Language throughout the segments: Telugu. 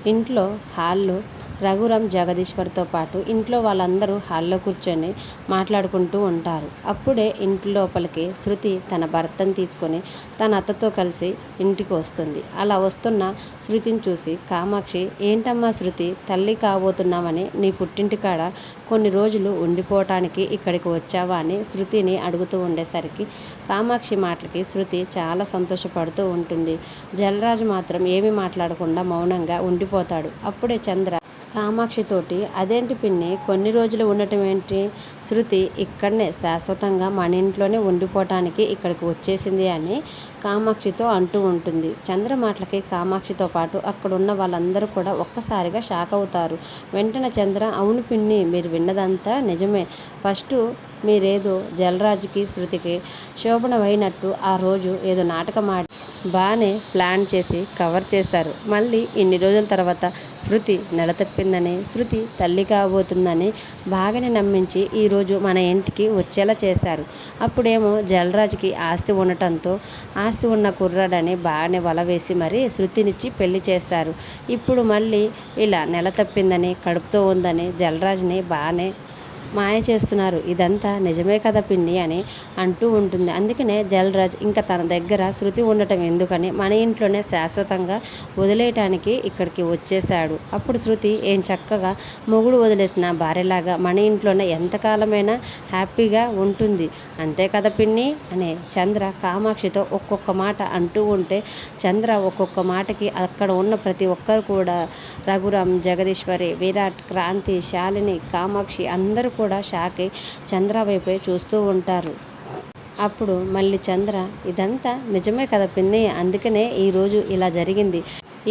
ఇంట్లో హాల్లో రఘురామ్ జగదీశ్వర్తో పాటు ఇంట్లో వాళ్ళందరూ హాల్లో కూర్చొని మాట్లాడుకుంటూ ఉంటారు. అప్పుడే ఇంటి లోపలికి శృతి తన భర్తను తీసుకొని తన అత్తతో కలిసి ఇంటికి వస్తుంది. అలా వస్తున్న శృతిని చూసి కామాక్షి, ఏంటమ్మా శృతి, తల్లి కాబోతున్నావని నీ పుట్టింటికాడ కొన్ని రోజులు ఉండిపోవటానికి ఇక్కడికి వచ్చావా అని శృతిని అడుగుతూ ఉండేసరికి కామాక్షి మాటలకి శృతి చాలా సంతోషపడుతూ ఉంటుంది. జలరాజు మాత్రం ఏమీ మాట్లాడకుండా మౌనంగా ఉండిపోతాడు. అప్పుడే చంద్ర కామాక్షితోటి, అదేంటి పిన్ని, కొన్ని రోజులు ఉండటం ఏంటి? శృతి ఇక్కడనే శాశ్వతంగా మన ఇంట్లోనే ఉండిపోవటానికి ఇక్కడికి వచ్చేసింది అని కామాక్షితో అంటూ ఉంటుంది. చంద్ర మాటలకి కామాక్షితో పాటు అక్కడున్న వాళ్ళందరూ కూడా ఒక్కసారిగా షాక్ అవుతారు. వెంటనే చంద్ర, అవును పిన్ని, మీరు విన్నదంతా నిజమే. ఫస్టు మీరేదో జలరాజుకి శృతికి శోభనమైనట్టు ఆ రోజు ఏదో నాటకం ఆడి బాగానే ప్లాన్ చేసి కవర్ చేశారు. మళ్ళీ ఇన్ని రోజుల తర్వాత శృతి నెల తప్పిందని, శృతి తల్లి కాబోతుందని బాగానే నమ్మించి ఈరోజు మన ఇంటికి వచ్చేలా చేశారు. అప్పుడేమో జలరాజుకి ఆస్తి ఉండటంతో ఆస్తి ఉన్న కుర్రాడని బాగానే వల వేసి మరీ శృతినిచ్చి పెళ్లి చేశారు. ఇప్పుడు మళ్ళీ ఇలా నెల తప్పిందని, కడుపుతో ఉందని జలరాజుని బాగానే మాయ చేస్తున్నారు. ఇదంతా నిజమే కదా పిన్ని అని అంటూ ఉంటుంది. అందుకనే జలరాజ్ ఇంకా తన దగ్గర శృతి ఉండటం ఎందుకని మన ఇంట్లోనే శాశ్వతంగా వదిలేయటానికి ఇక్కడికి వచ్చేశాడు. అప్పుడు శృతి ఏం చక్కగా మొగుడు వదిలేసిన భార్యలాగా మన ఇంట్లోనే ఎంతకాలమైనా హ్యాపీగా ఉంటుంది. అంతే కదా పిన్ని అని చంద్ర కామాక్షితో ఒక్కొక్క మాట అంటూ ఉంటే చంద్ర ఒక్కొక్క మాటకి అక్కడ ఉన్న ప్రతి ఒక్కరు కూడా రఘురామ్, జగదీశ్వరి, విరాట్, క్రాంతి, శాలిని, కామాక్షి అందరూ కూడా షాక్ అయి చంద్ర వైపే చూస్తూ ఉంటారు. అప్పుడు మళ్ళీ చంద్ర, ఇదంతా నిజమే కదా పిన్ని, అందుకనే ఈరోజు ఇలా జరిగింది.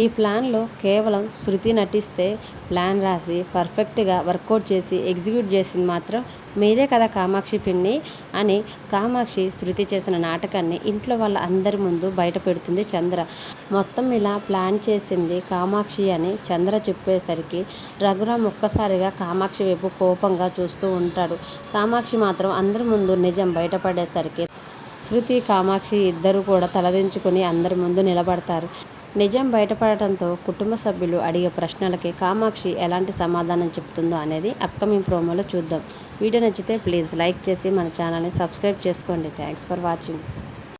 ఈ ప్లాన్లో కేవలం శృతి నటిస్తే ప్లాన్ రాసి పర్ఫెక్ట్గా వర్కౌట్ చేసి ఎగ్జిక్యూట్ చేసింది మాత్రం మీరే కదా కామాక్షి పిన్ని అని కామాక్షి శృతి చేసిన నాటకాన్ని ఇంట్లో వాళ్ళ అందరి ముందు బయట పెడుతుంది చంద్ర. మొత్తం ఇలా ప్లాన్ చేసింది కామాక్షి అని చంద్ర చెప్పేసరికి రఘురామ్ ఒక్కసారిగా కామాక్షి వైపు కోపంగా చూస్తూ ఉంటాడు. కామాక్షి మాత్రం అందరి ముందు నిజం బయటపడేసరికి శృతి, కామాక్షి ఇద్దరు కూడా తలదించుకుని అందరి ముందు నిలబడతారు. నిజం బయటపడటంతో కుటుంబ సభ్యులు అడిగే ప్రశ్నలకి కామాక్షి ఎలాంటి సమాధానం చెప్తుందో అనేది అప్కమింగ్ ప్రోమోలో చూద్దాం. వీడియో నచ్చితే ప్లీజ్ లైక్ చేసి మన ఛానల్ని సబ్స్క్రైబ్ చేసుకోండి. Thanks for watching.